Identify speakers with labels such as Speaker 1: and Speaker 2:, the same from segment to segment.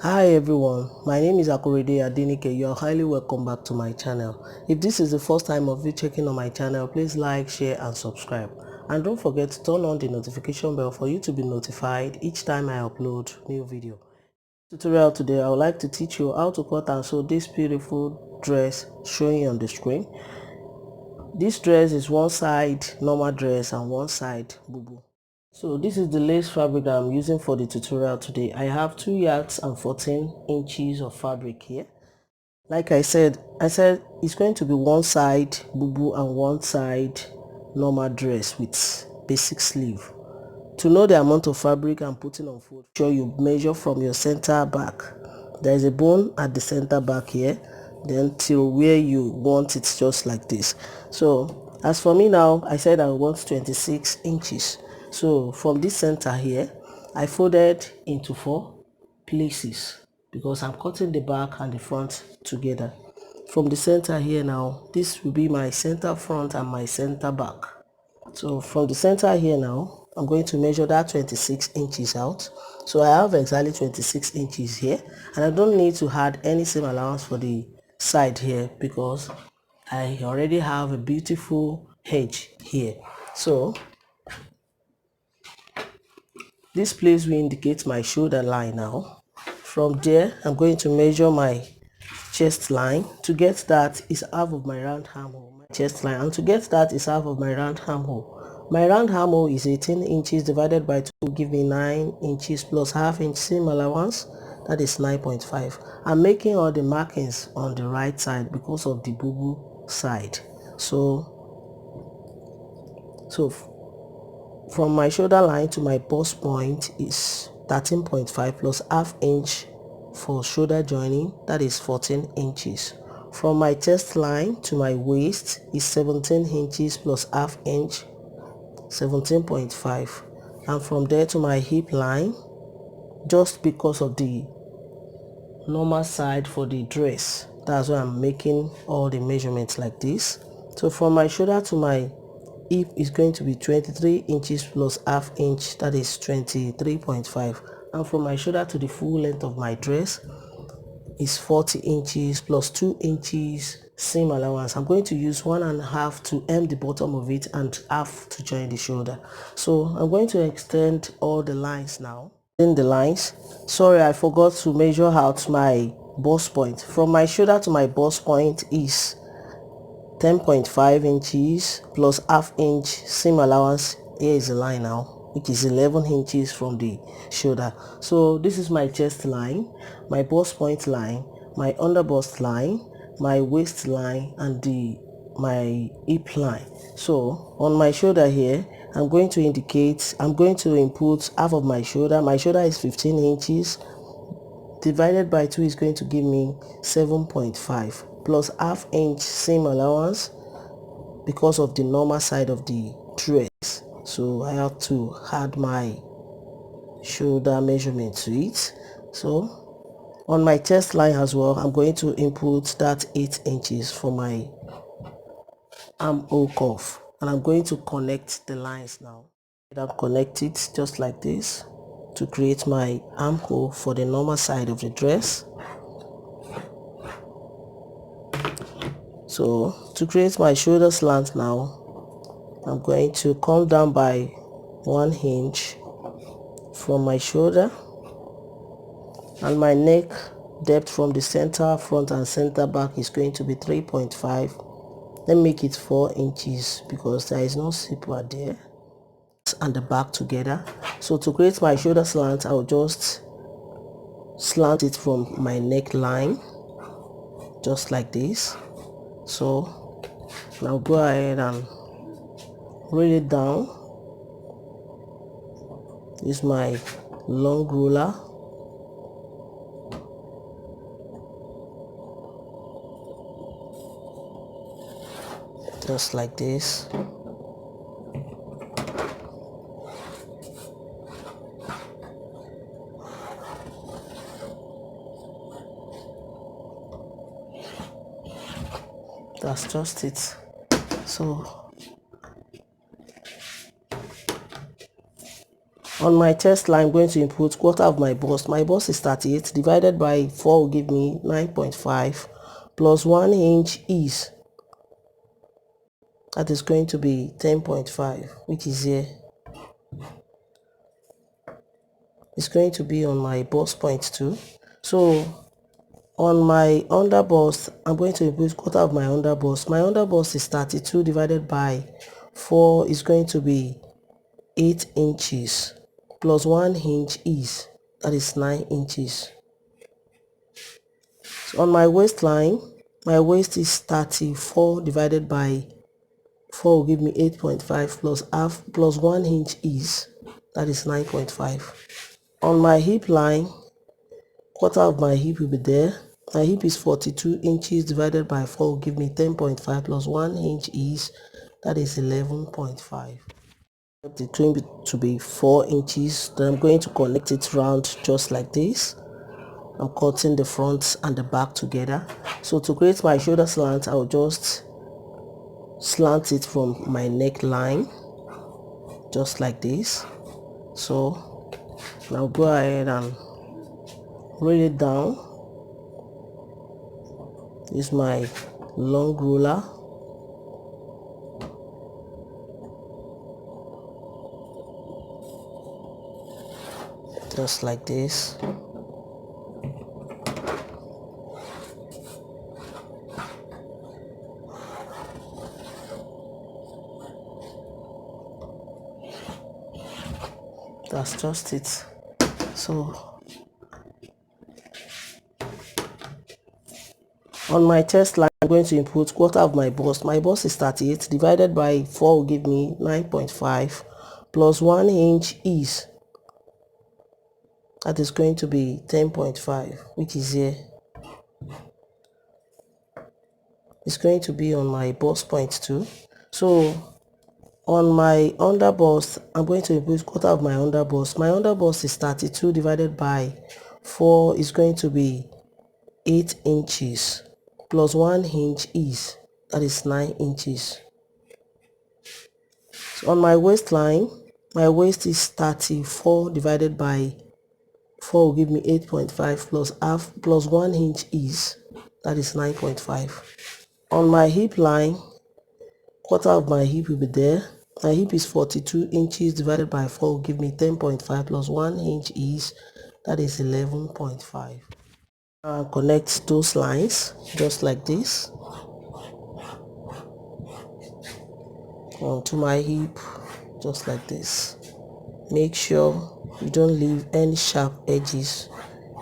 Speaker 1: Hi everyone, my name is Akorede Adenike. You are highly welcome back to my channel. If this is the first time of you checking on my channel, please like, share and subscribe. And don't forget to turn on the notification bell for you to be notified each time I upload new video. Tutorial today, I would like to teach you how to cut and sew this beautiful dress showing on the screen. This dress is one side normal dress and one side bubu. So this is the lace fabric that I'm using for the tutorial today. I have 2 yards and 14 inches of fabric here. Like I said it's going to be one side bubu and one side normal dress with basic sleeve. To know the amount of fabric I'm putting on fold, sure you measure from your center back. There is a bone at the center back here, then till where you want it, just like this. So as for me now, I said I want 26 inches. So from this center here, I folded into 4 places because I'm cutting the back and the front together. From the center here now, this will be my center front and my center back. So from the center here now, I'm going to measure that 26 inches out. So I have exactly 26 inches here, and I don't need to add any seam allowance for the side here because I already have a beautiful edge here. So this place will indicate my shoulder line now. From there, I'm going to measure my chest line. To get that is half of my round armhole, my chest line, and to get that is half of my round armhole. My round armhole is 18 inches divided by 2 give me 9 inches plus half inch seam allowance, that is 9.5. I'm making all the markings on the right side because of the bubu side. So from my shoulder line to my bust point is 13.5 plus half inch for shoulder joining, that is 14 inches. From my chest line to my waist is 17 inches plus half inch, 17.5. And from there to my hip line, just because of the normal side for the dress, that's why I'm making all the measurements like this. So from my shoulder to my hip is going to be 23 inches plus half inch, that is 23.5. And from my shoulder to the full length of my dress is 40 inches plus 2 inches seam allowance. I'm going to use 1.5 to hem the bottom of it and half to join the shoulder. So I'm going to extend all the lines now. In the lines, sorry, I forgot to measure out my bust point. From my shoulder to my bust point is 10.5 inches plus half inch seam allowance. Here is the line now, which is 11 inches from the shoulder. So this is my chest line, my bust point line, my under bust line, my waist line, and my hip line. So on my shoulder here, I'm going to input half of my shoulder. My shoulder is 15 inches divided by 2 is going to give me 7.5 plus half inch seam allowance because of the normal side of the dress. So I have to add my shoulder measurement to it. So on my chest line as well, I'm going to input that 8 inches for my armhole cuff, and I'm going to connect the lines now. I'll connect it just like this to create my armhole for the normal side of the dress. So to create my shoulder slant now, I'm going to come down by 1 inch from my shoulder, and my neck depth from the center front and center back is going to be 3.5. Let me make it 4 inches because there is no zipper there, and the back together. So to create my shoulder slant, I'll just slant it from my neckline just like this. So now go ahead and roll it down. Use my long ruler. Just like this. That's just it. So On my chest line, I'm going to input quarter of my bust. My bust is 38 divided by 4 will give me 9.5 plus 1 inch is, that is going to be 10.5, which is here. It's going to be on my bust point too. So on my under bust, I'm going to input quarter of my under bust. My under bust is 32 divided by 4 is going to be 8 inches plus 1 inch is, that is 9 inches. So on my waistline, my waist is 34 divided by 4 will give me 8.5 plus half plus 1 inch is, that is 9.5. On my hip line, quarter of my hip will be there. My hip is 42 inches divided by 4 will give me 10.5 plus 1 inch is, that is 11.5. The trim to be 4 inches. Then I'm going to connect it round just like this. I'm cutting the front and the back together. So to create my shoulder slant, I'll just slant it from my neckline just like this. So now go ahead and roll it down. Use my long ruler. Just like this. That's just it. So on my chest line, I'm going to input quarter of my bust. My bust is 38 divided by 4 will give me 9.5 plus 1 inch is, that is going to be 10.5, which is here. It's going to be on my bust point too. So on my under bust, I'm going to input quarter of my under bust. My under bust is 32 divided by 4 is going to be 8 inches plus 1 inch is, that is 9 inches. So on my waistline, my waist is 34 divided by 4 will give me 8.5 plus half plus 1 inch is, that is 9.5. On my hip line, quarter of my hip will be there. My hip is 42 inches divided by 4 will give me 10.5 plus 1 inch is, that is 11.5. Connect those lines just like this onto my hip, just like this. Make sure you don't leave any sharp edges.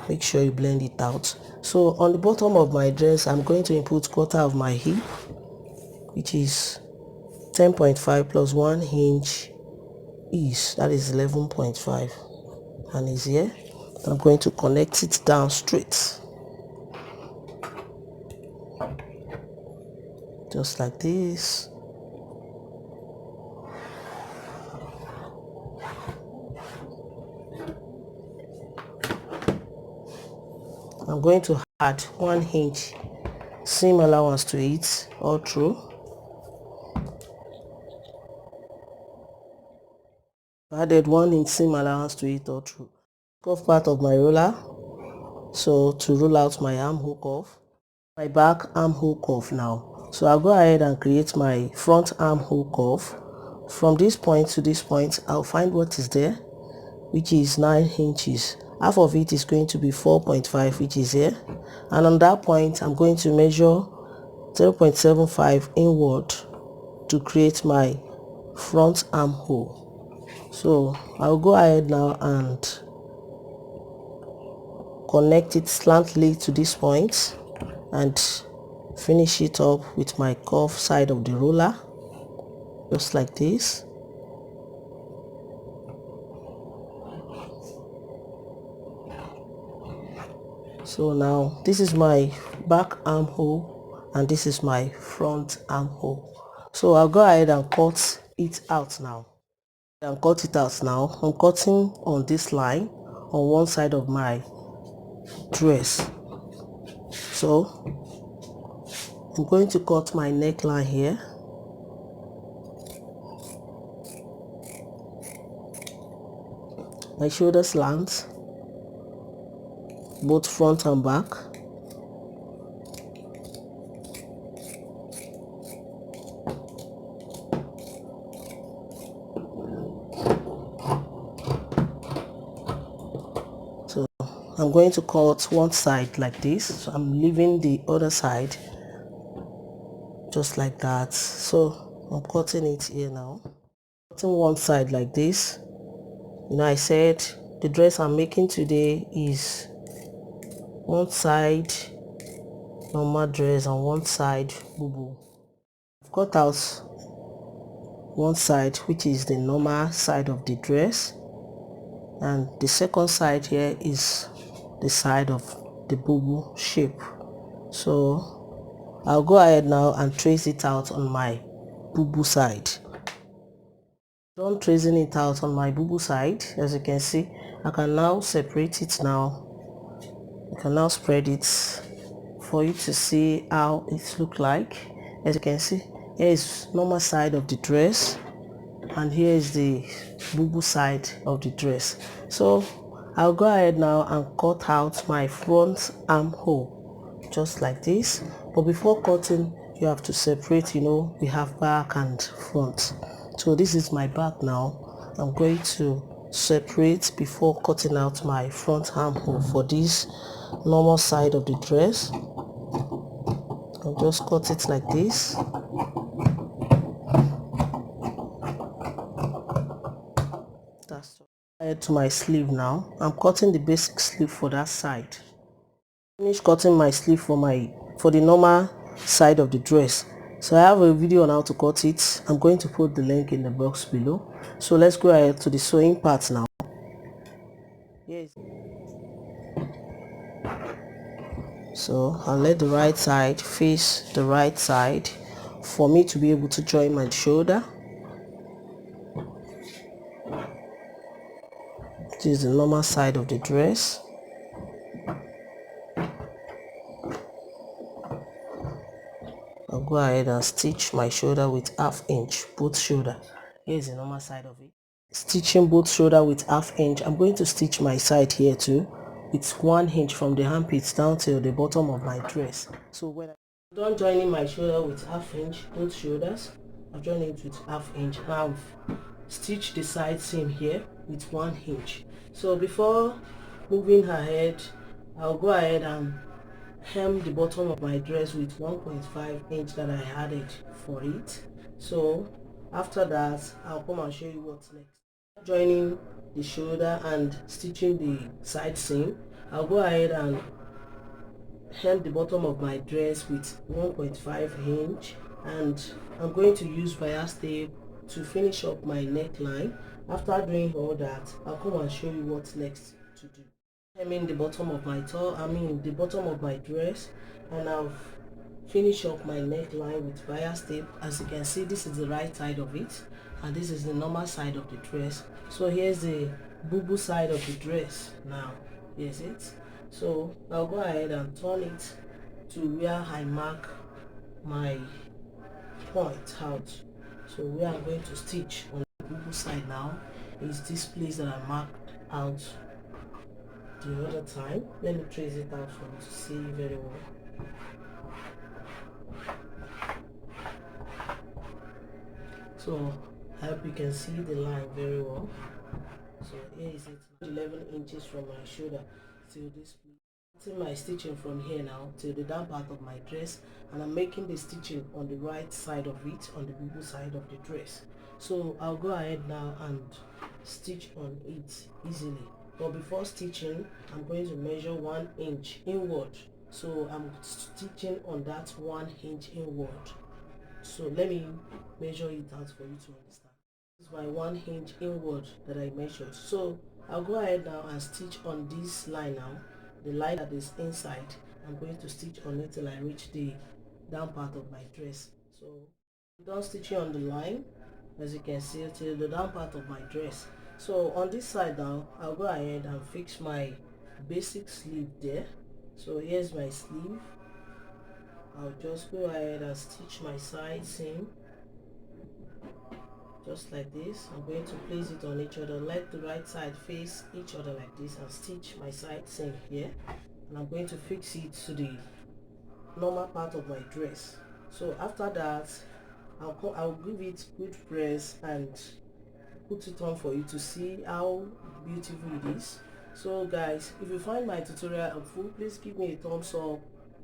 Speaker 1: Make sure you blend it out. So on the bottom of my dress, I'm going to input quarter of my hip, which is 10.5 plus 1 inch is, that is 11.5, and is here. I'm going to connect it down straight just like this. I'm going to add 1 inch seam allowance to it all through. I added 1 inch seam allowance to it all through. Cuff part of my roller, so to roll out my armhole cuff, my back armhole cuff now. So I'll go ahead and create my front armhole cuff. From this point to this point, I'll find what is there, which is 9 inches. Half of it is going to be 4.5, which is here, and on that point I'm going to measure 0.75 inward to create my front armhole. So I'll go ahead now and connect it slantly to this point and finish it up with my curved side of the roller just like this. So now this is my back armhole and this is my front armhole. So I'll go ahead and cut it out now. I'm cutting on this line on one side of my dress. So I'm going to cut my neckline here. my shoulder slants, both front and back. So I'm going to cut one side like this, so I'm leaving the other side just like that. So I'm cutting it here now, cutting one side like this. You know, I said the dress I'm making today is one side normal dress and one side bubu. I've cut out one side, which is the normal side of the dress, and the second side here is the side of the bubu shape. So I'll go ahead now and trace it out on my bubu side. Done tracing it out on my bubu side. As you can see, I can now separate it now. You can now spread it for you to see how it looks like. As you can see, here is normal side of the dress and here is the bubu side of the dress. So I'll go ahead now and cut out my front armhole just like this. But before cutting, you have to separate, you know, we have back and front. So this is my back now. I'm going to separate before cutting out my front armhole for this normal side of the dress. I'll just cut it like this. That's ahead to my sleeve now. I'm cutting the basic sleeve for that side. Finish cutting my sleeve for the normal side of the dress. So I have a video on how to cut it. I'm going to put the link in the box below. So let's go ahead to the sewing part now. Yes. So I'll let the right side face the right side for me to be able to join my shoulder. This is the normal side of the dress. I'll go ahead and stitch my shoulder with 1/2 inch, both shoulder. Here's the normal side of it. Stitching both shoulder with 1/2 inch. I'm going to stitch my side here too with 1 inch from the armpits down till the bottom of my dress. So when I'm done joining my shoulder with 1/2 inch, both shoulders, I've joined it with 1/2 inch. I've stitched the side seam here with 1 inch. So before moving ahead, I'll go ahead and hem the bottom of my dress with 1.5 inch that I added for it. So after that, I'll come and show you what's next. Joining the shoulder and stitching the side seam, I'll go ahead and hem the bottom of my dress with 1.5 inch, and I'm going to use bias tape to finish up my neckline. After doing all that, I'll come and show you what's next to do. Hemming the bottom of my the bottom of my dress, and I've finished up my neckline with bias tape. As you can see, this is the right side of it and this is the normal side of the dress. So here's the bubu side of the dress now. Here's it. So I'll go ahead and turn it to where I mark my point out. So where I'm going to stitch on the bubu side now is this place that I marked out the other time. Let me trace it out for you to see very well. So I hope you can see the line very well. So here is it, 11 inches from my shoulder till this place. My stitching from here now till the down part of my dress, and I'm making the stitching on the right side of it, on the bubu side of the dress. So I'll go ahead now and stitch on it easily. But before stitching, I'm going to measure 1 inch inward. So I'm stitching on that 1 inch inward. So let me measure it out for you to understand. This is my 1 inch inward that I measured. So I'll go ahead now and stitch on this line now. The line that is inside, I'm going to stitch on it till I reach the down part of my dress. So I'm done stitching on the line, as you can see, till the down part of my dress. So on this side now, I'll go ahead and fix my basic sleeve there. So here's my sleeve. I'll just go ahead and stitch my side seam. just like this. I'm going to place it on each other. Let the right side face each other like this and stitch my side seam here, and I'm going to fix it to the normal part of my dress. So after that, I'll give it good press and put it on for you to see how beautiful it is. So guys, if you find my tutorial helpful, please give me a thumbs up,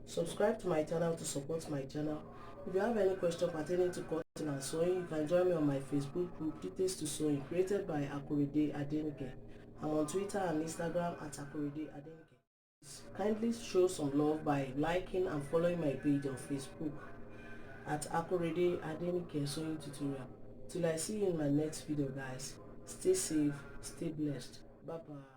Speaker 1: subscribe to my channel to support my channel. If you have any question pertaining to cutting and sewing, you can join me on my Facebook group Details to Sewing, created by Akorede Adenike. I'm on Twitter and Instagram at Akorede Adenike. Kindly show some love by liking and following my page on Facebook at Akorede Adenike Sewing Tutorial. Till I see you in my next video guys, stay safe, stay blessed. Bye bye.